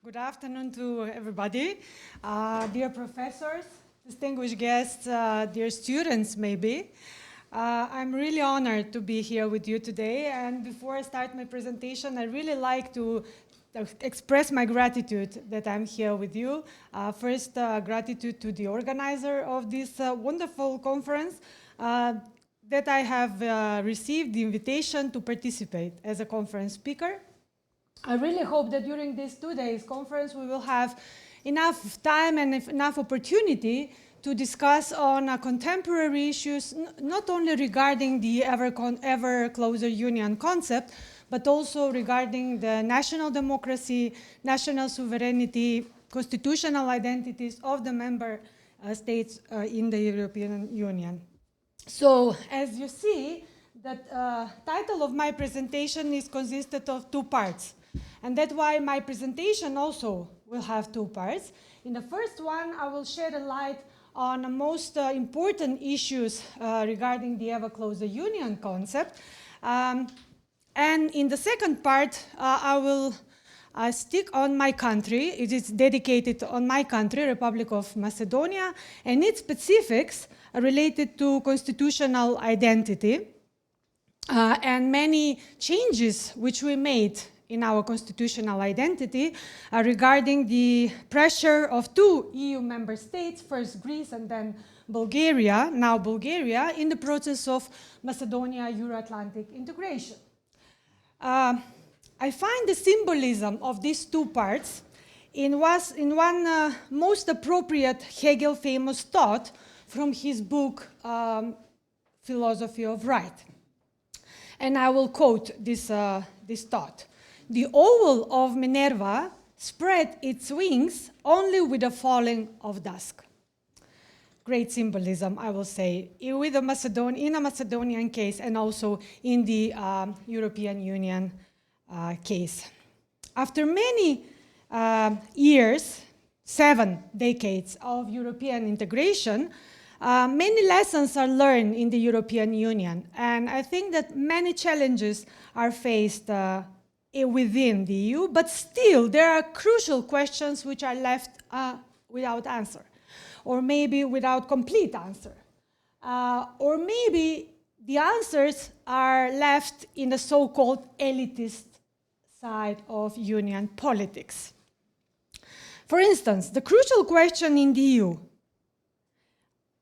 Good afternoon to everybody. Dear professors, distinguished guests, dear students maybe. I'm really honored to be here with you today, and before I start my presentation, I really like to express my gratitude that I'm here with you. First, gratitude to the organizer of this wonderful conference, that I have received the invitation to participate as a conference speaker. I really hope that during this 2 days conference we will have enough time and enough opportunity to discuss on contemporary issues, not only regarding the ever closer union concept, but also regarding the national democracy, national sovereignty, constitutional identities of the member states in the European Union. So, as you see, the title of my presentation is consisted of 2 parts. And that's why my presentation also will have 2 parts. In the first one, I will shed a light on the most important issues regarding the ever closer union concept. And in the second part, I will stick on my country. It is dedicated on my country, Republic of Macedonia, and its specifics related to constitutional identity and many changes which we made in our constitutional identity regarding the pressure of 2 EU member states, first Greece and then Bulgaria, now Bulgaria, in the process of Macedonia Euro-Atlantic integration. I find the symbolism of these 2 parts in one most appropriate Hegel famous thought from his book, Philosophy of Right. And I will quote this thought. The owl of Minerva spread its wings only with the falling of dusk. Great symbolism, I will say, in a Macedonian case and also in the European Union case. After many years, 7 decades of European integration, many lessons are learned in the European Union. And I think that many challenges are faced within the EU, but still there are crucial questions which are left without answer, or maybe without complete answer, or maybe the answers are left in the so-called elitist side of union politics. For instance, the crucial question in the EU: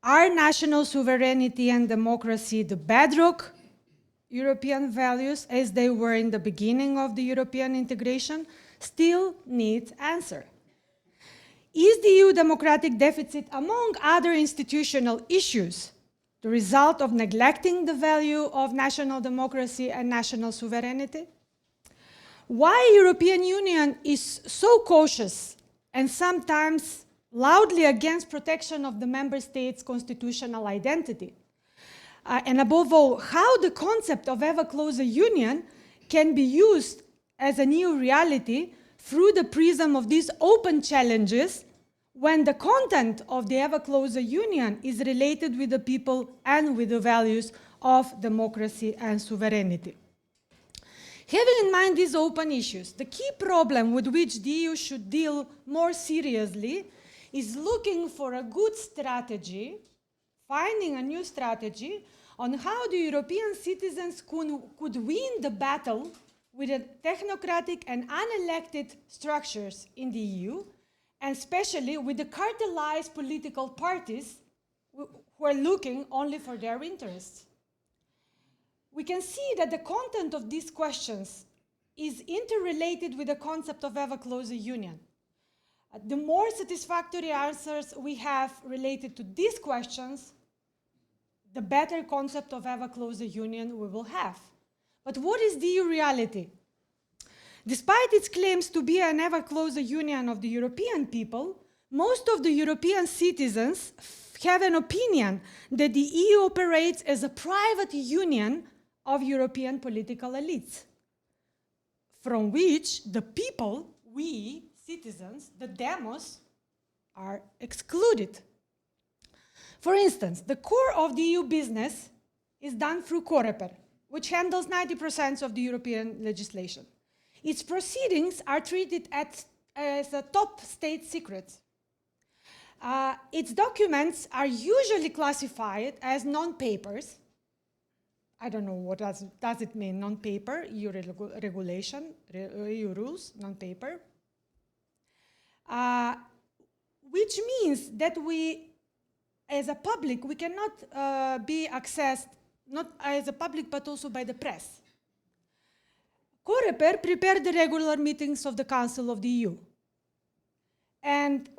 are national sovereignty and democracy the bedrock European values as they were in the beginning of the European integration? Still needs answer. Is the EU democratic deficit, among other institutional issues, the result of neglecting the value of national democracy and national sovereignty? Why European Union is so cautious and sometimes loudly against protection of the member states' constitutional identity? And above all, how the concept of ever closer union can be used as a new reality through the prism of these open challenges when the content of the ever closer union is related with the people and with the values of democracy and sovereignty. Having in mind these open issues, the key problem with which the EU should deal more seriously is looking for a good strategy, finding a new strategy on how the European citizens could win the battle with the technocratic and unelected structures in the EU, and especially with the cartelized political parties who are looking only for their interests. We can see that the content of these questions is interrelated with the concept of ever closer union. The more satisfactory answers we have related to these questions, the better concept of ever closer union we will have. But what is the EU reality? Despite its claims to be an ever closer union of the European people, most of the European citizens have an opinion that the EU operates as a private union of European political elites, from which the people, we, citizens, the demos, are excluded. For instance, the core of the EU business is done through Coreper, which handles 90% of the European legislation. Its proceedings are treated as a top state secret. Its documents are usually classified as non-papers. I don't know what does it mean, non-paper, EU regulation, EU rules, non-paper. Which means that we, as a public, we cannot be accessed, not as a public, but also by the press. Coreper prepared the regular meetings of the Council of the EU. And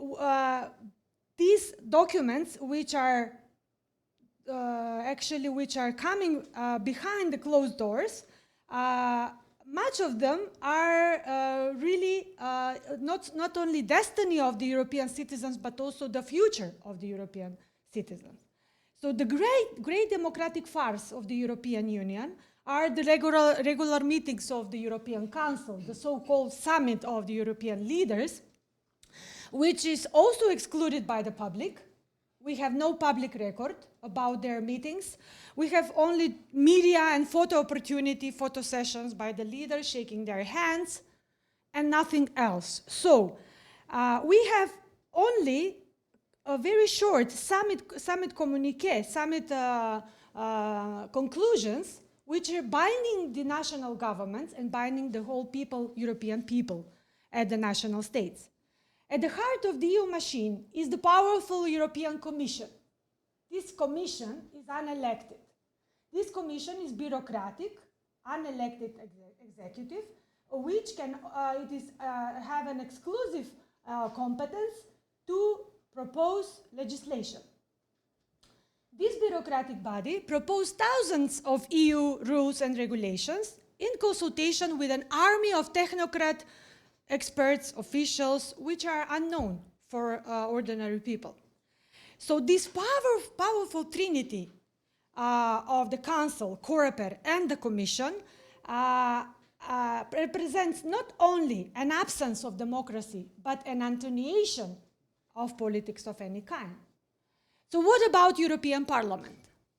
these documents, which are coming behind the closed doors, much of them are really not only destiny of the European citizens, but also the future of the European citizens. So the great democratic farce of the European Union are the regular meetings of the European Council, the so-called summit of the European leaders, which is also excluded by the public. We have no public record about their meetings. We have only media and photo opportunity, photo sessions by the leaders shaking their hands, and nothing else. So we have only a very short summit communiqué, summit conclusions, which are binding the national governments and binding the whole people, European people, at the national states. At the heart of the EU machine is the powerful European Commission. This commission is unelected. This commission is bureaucratic, unelected executive, which can have an exclusive competence to propose legislation. This bureaucratic body proposed thousands of EU rules and regulations in consultation with an army of technocrat experts, officials, which are unknown for ordinary people. So this powerful trinity of the Council, Coreper, and the Commission represents not only an absence of democracy, but an attenuation of politics of any kind. So what about European Parliament?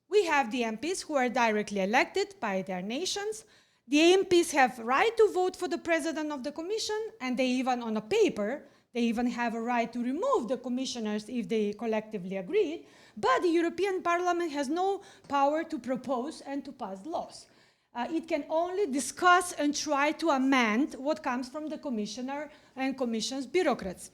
We have the MPs who are directly elected by their nations. The MPs have right to vote for the president of the commission, and they even, on a paper, they even have a right to remove the commissioners if they collectively agreed, but the European Parliament has no power to propose and to pass laws. It can only discuss and try to amend what comes from the commissioner and commission's bureaucrats.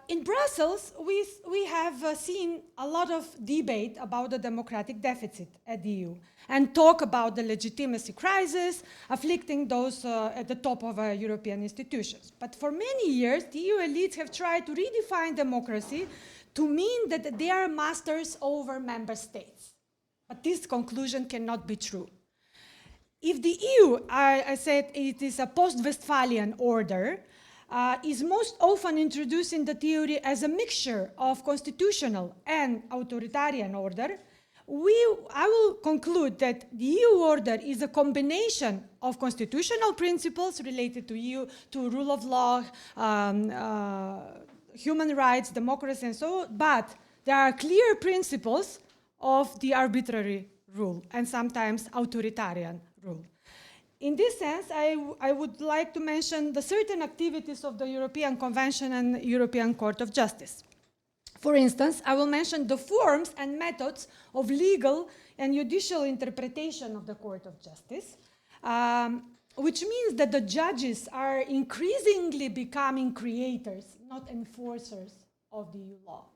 In Brussels, we have seen a lot of debate about the democratic deficit at the EU and talk about the legitimacy crisis afflicting those at the top of European institutions. But for many years, the EU elites have tried to redefine democracy to mean that they are masters over member states. But this conclusion cannot be true. If the EU, I said it is a post-Westphalian order, is most often introduced in the theory as a mixture of constitutional and authoritarian order, I will conclude that the EU order is a combination of constitutional principles related to rule of law, human rights, democracy, and so on, but there are clear principles of the arbitrary rule and sometimes authoritarian rule. In this sense, I would like to mention the certain activities of the European Convention and European Court of Justice. For instance, I will mention the forms and methods of legal and judicial interpretation of the Court of Justice, which means that the judges are increasingly becoming creators, not enforcers of the EU law.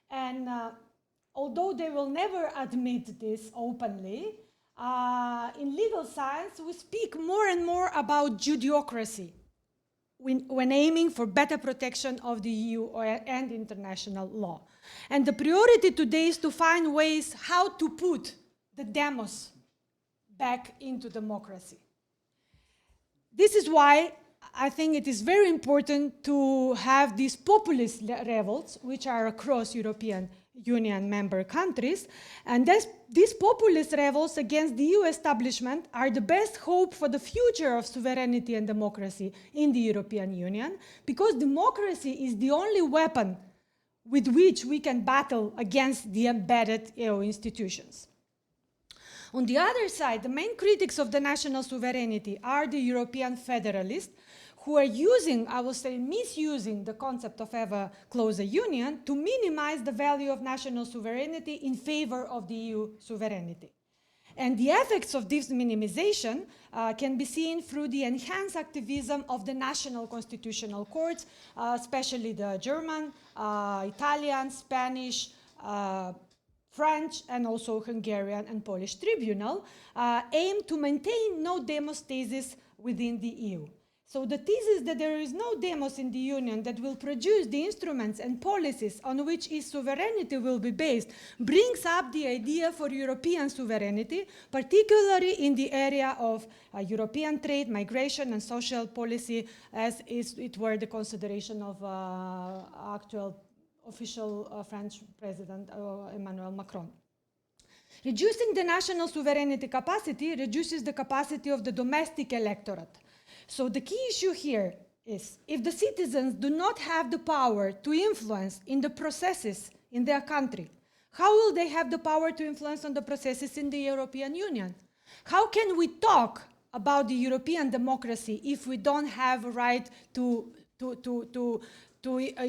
And although they will never admit this openly, in legal science, we speak more and more about judiocracy when aiming for better protection of the EU and international law. And the priority today is to find ways how to put the demos back into democracy. This is why I think it is very important to have these populist revolts, which are across European Union member countries, and these populist revolts against the EU establishment are the best hope for the future of sovereignty and democracy in the European Union, because democracy is the only weapon with which we can battle against the embedded EU institutions. On the other side, the main critics of the national sovereignty are the European federalists, who are using, I will say, misusing the concept of ever closer union to minimize the value of national sovereignty in favor of the EU sovereignty. And the effects of this minimization can be seen through the enhanced activism of the national constitutional courts, especially the German, Italian, Spanish, French, and also Hungarian and Polish tribunal, aim to maintain no demos thesis within the EU. So the thesis that there is no demos in the Union that will produce the instruments and policies on which its sovereignty will be based brings up the idea for European sovereignty, particularly in the area of European trade, migration, and social policy, as it were the consideration of actual official French President Emmanuel Macron. Reducing the national sovereignty capacity reduces the capacity of the domestic electorate. So the key issue here is, if the citizens do not have the power to influence in the processes in their country, how will they have the power to influence on the processes in the European Union? How can we talk about the European democracy if we don't have a right to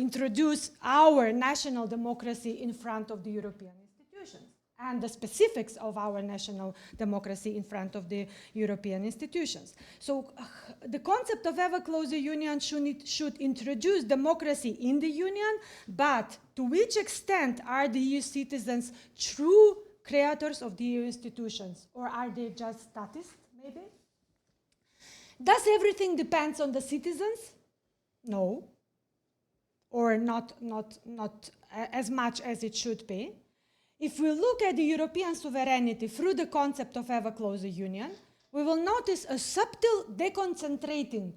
introduce our national democracy in front of the European institutions and the specifics of our national democracy in front of the European institutions? So the concept of ever closer union should introduce democracy in the union, but to which extent are the EU citizens true creators of the EU institutions, or are they just statists, maybe? Does everything depend on the citizens? No, or not as much as it should be. If we look at the European sovereignty through the concept of ever closer union, we will notice a subtle deconcentrating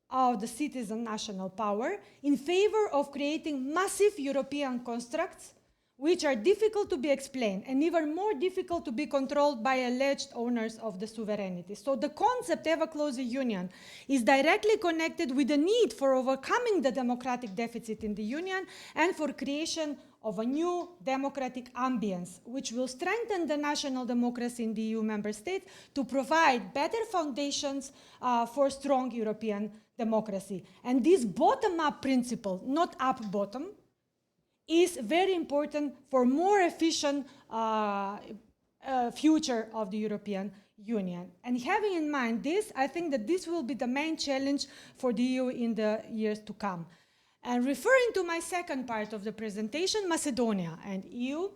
of the citizen national power in favor of creating massive European constructs which are difficult to be explained and even more difficult to be controlled by alleged owners of the sovereignty. So the concept ever closer union is directly connected with the need for overcoming the democratic deficit in the union and for creation of a new democratic ambience, which will strengthen the national democracy in the EU member states to provide better foundations for strong European democracy. And this bottom-up principle, not up-bottom, is very important for more efficient future of the European Union. And having in mind this, I think that this will be the main challenge for the EU in the years to come. And referring to my second part of the presentation, Macedonia and EU,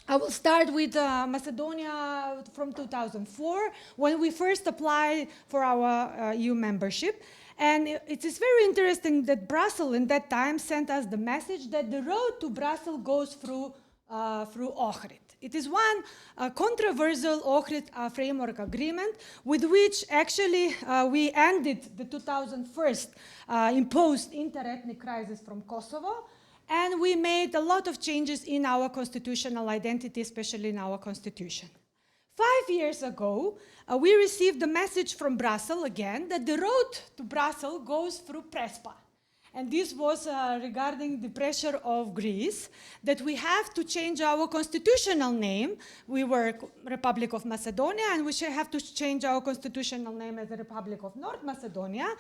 I will start with Macedonia from 2004, when we first applied for our EU membership. And it is very interesting that Brussels in that time sent us the message that the road to Brussels goes through Ohrid. It is one controversial Ohrid framework agreement with which actually we ended the 2001 imposed inter-ethnic crisis from Kosovo, and we made a lot of changes in our constitutional identity, especially in our constitution. 5 years ago, we received the message from Brussels again that the road to Brussels goes through Prespa. And this was regarding the pressure of Greece, that we have to change our constitutional name. We were Republic of Macedonia, and we should have to change our constitutional name as the Republic of North Macedonia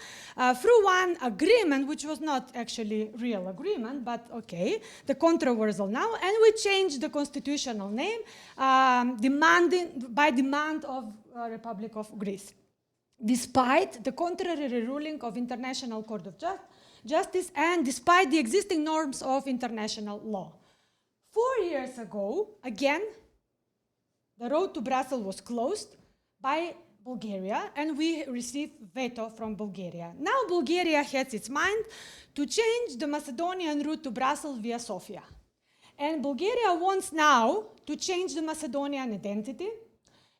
through one agreement, which was not actually real agreement, but okay, the controversial now. And we changed the constitutional name by demand of Republic of Greece, despite the contrary ruling of International Court of Justice, and despite the existing norms of international law. 4 years ago, again, the road to Brussels was closed by Bulgaria, and we received veto from Bulgaria. Now Bulgaria has its mind to change the Macedonian route to Brussels via Sofia. And Bulgaria wants now to change the Macedonian identity,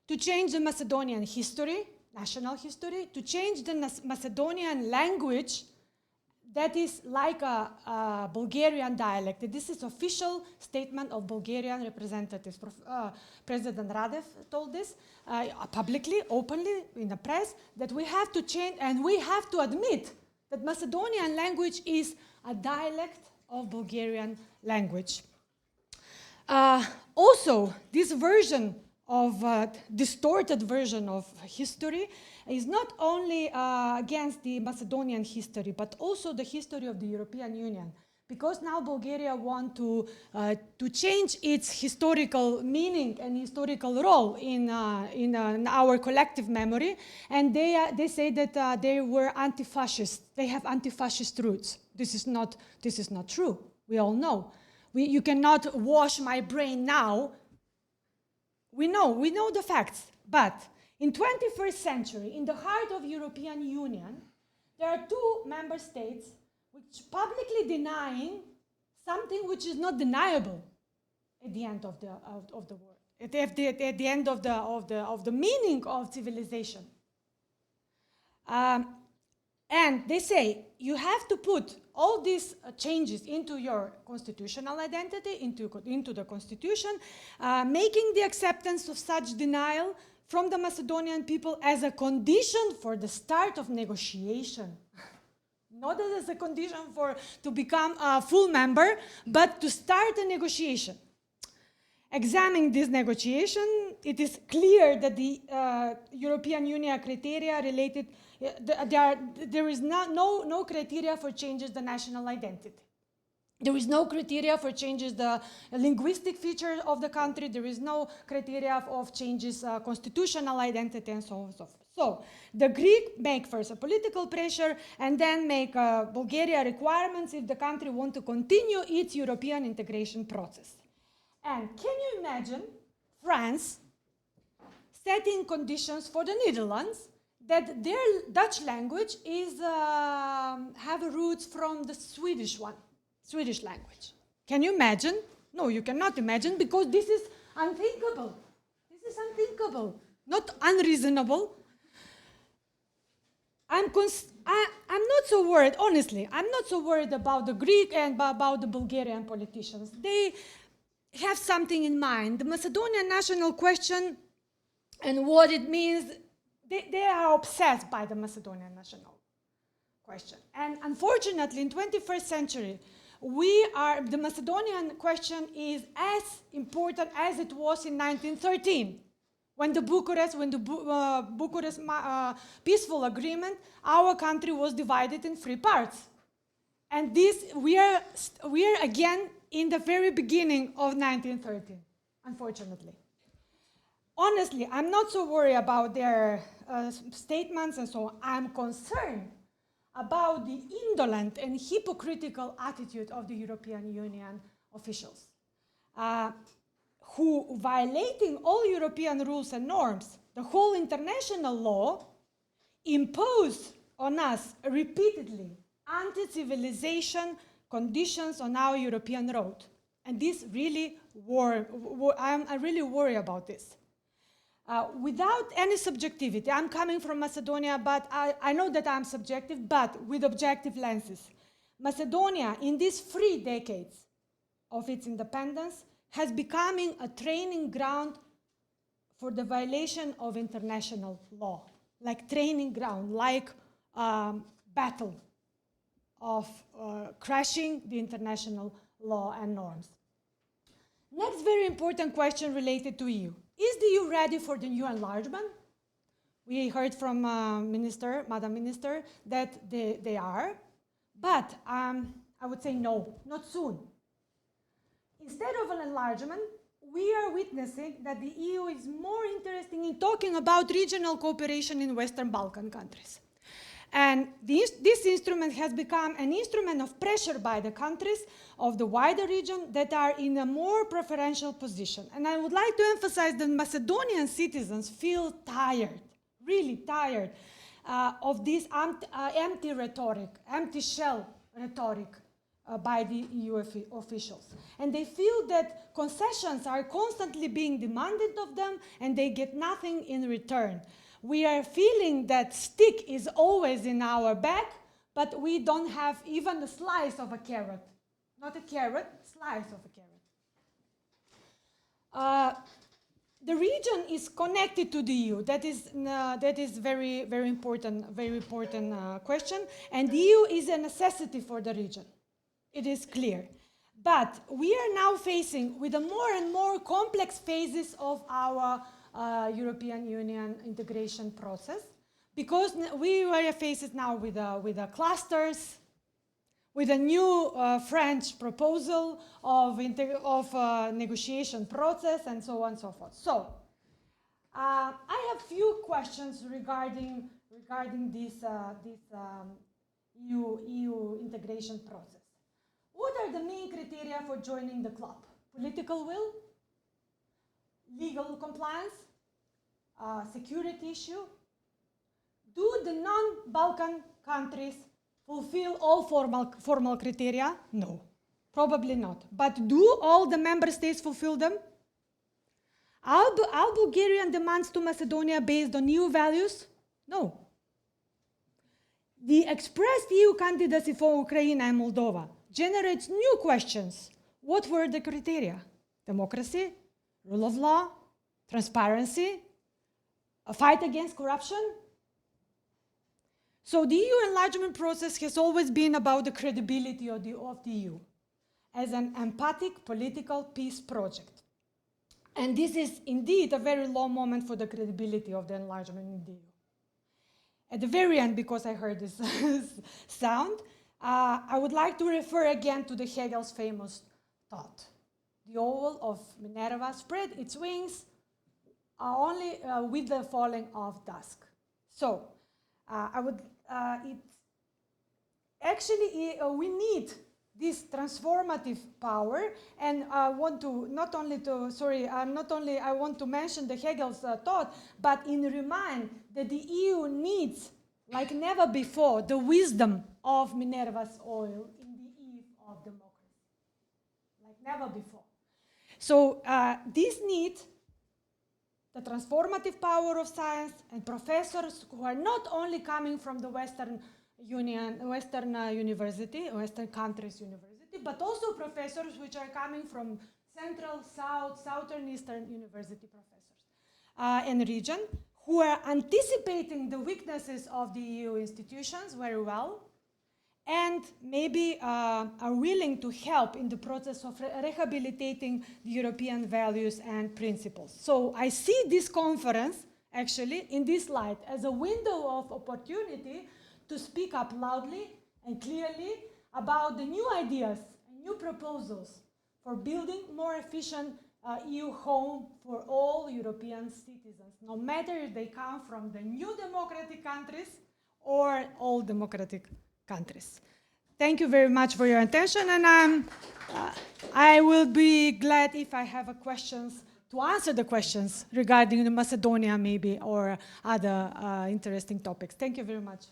to change the Macedonian history, national history, to change the Macedonian language that is like a Bulgarian dialect. This is official statement of Bulgarian representatives. President Radev told this publicly, openly in the press, that we have to change and we have to admit that Macedonian language is a dialect of Bulgarian language. Also, this version of distorted version of history is not only against the Macedonian history, but also the history of the European Union. Because now Bulgaria wants to change its historical meaning and historical role in our collective memory, and they say that they were anti-fascist. They have anti-fascist roots. This is not true. We all know. You cannot wash my brain now. We know the facts. But in 21st century, in the heart of European Union, there are two member states which publicly denying something which is not deniable at the end of the world, at the end of the meaning of civilization. And they say you have to put all these changes into your constitutional identity, into the constitution, making the acceptance of such denial from the Macedonian people as a condition for the start of negotiation. Not as a condition to become a full member, but to start a negotiation. Examining this negotiation, it is clear that the European Union criteria related, there is no criteria for changes the national identity. There is no criteria for changes the linguistic feature of the country. There is no criteria of changes constitutional identity and so on and so forth. So the Greek make first a political pressure and then make Bulgaria requirements if the country want to continue its European integration process. And can you imagine France setting conditions for the Netherlands that their Dutch language is have roots from the Swedish language? Can you imagine? No, you cannot imagine, because this is unthinkable. This is unthinkable, not unreasonable. I'm not so worried, honestly. I'm not so worried about the Greek and about the Bulgarian politicians. They have something in mind. The Macedonian national question and what it means, they are obsessed by the Macedonian national question. And unfortunately, in 21st century, the Macedonian question is as important as it was in 1913. When the Bucharest peaceful agreement, our country was divided in 3 parts. And we are again in the very beginning of 1913, unfortunately. Honestly, I'm not so worried about their statements and so on. I'm concerned about the indolent and hypocritical attitude of the European Union officials, who, violating all European rules and norms, the whole international law, impose on us repeatedly anti-civilization conditions on our European road. And this really I really worry about this. Without any subjectivity, I'm coming from Macedonia, but I know that I'm subjective, but with objective lenses. Macedonia, in these 3 decades of its independence, has becoming a training ground for the violation of international law, like training ground, like battle of crashing the international law and norms. Next very important question related to EU. Is the EU ready for the new enlargement? We heard from Madam Minister, that they are, but I would say no, not soon. Instead of an enlargement, we are witnessing that the EU is more interested in talking about regional cooperation in Western Balkan countries. And this instrument has become an instrument of pressure by the countries of the wider region that are in a more preferential position. And I would like to emphasize that Macedonian citizens feel tired, really tired, of this empty rhetoric, empty shell rhetoric by the EU officials. And they feel that concessions are constantly being demanded of them and they get nothing in return. We are feeling that stick is always in our back, but we don't have even a slice of a carrot. Not a carrot, slice of a carrot. The region is connected to the EU. That is very, very important question. And the EU is a necessity for the region. It is clear. But we are now facing with a more and more complex phases of our European Union integration process. because we were faced now with the clusters, with a new French proposal of negotiation process, and so on and so forth. So, I have few questions regarding this EU integration process. What are the main criteria for joining the club? Political will, legal compliance, security issue. Do the non-Balkan countries fulfill all formal criteria? No, probably not. But do all the member states fulfill them? Are Bulgarian demands to Macedonia based on EU values? No. The expressed EU candidacy for Ukraine and Moldova generates new questions. What were the criteria? Democracy, rule of law, transparency, a fight against corruption? So the EU enlargement process has always been about the credibility of the EU as an empathic political peace project. And this is indeed a very low moment for the credibility of the enlargement in the EU. At the very end, because I heard this sound, I would like to refer again to Hegel's famous thought. The owl of Minerva spread its wings only with the falling of dusk. So, we need this transformative power, and I want to I want to mention the Hegel's thought, but remind that the EU needs, like never before, the wisdom of Minerva's oil in the eve of democracy, like never before. So this needs the transformative power of science and professors who are not only coming from the Western university, Western countries university, but also professors which are coming from Central, South, Southern, Eastern university professors and region, who are anticipating the weaknesses of the EU institutions very well, and maybe are willing to help in the process of rehabilitating the European values and principles. So I see this conference, actually, in this light, as a window of opportunity to speak up loudly and clearly about the new ideas and new proposals for building more efficient EU home for all European citizens, no matter if they come from the new democratic countries or old democratic countries. Thank you very much for your attention, and I will be glad if I have questions to answer the questions regarding Macedonia maybe or other interesting topics. Thank you very much.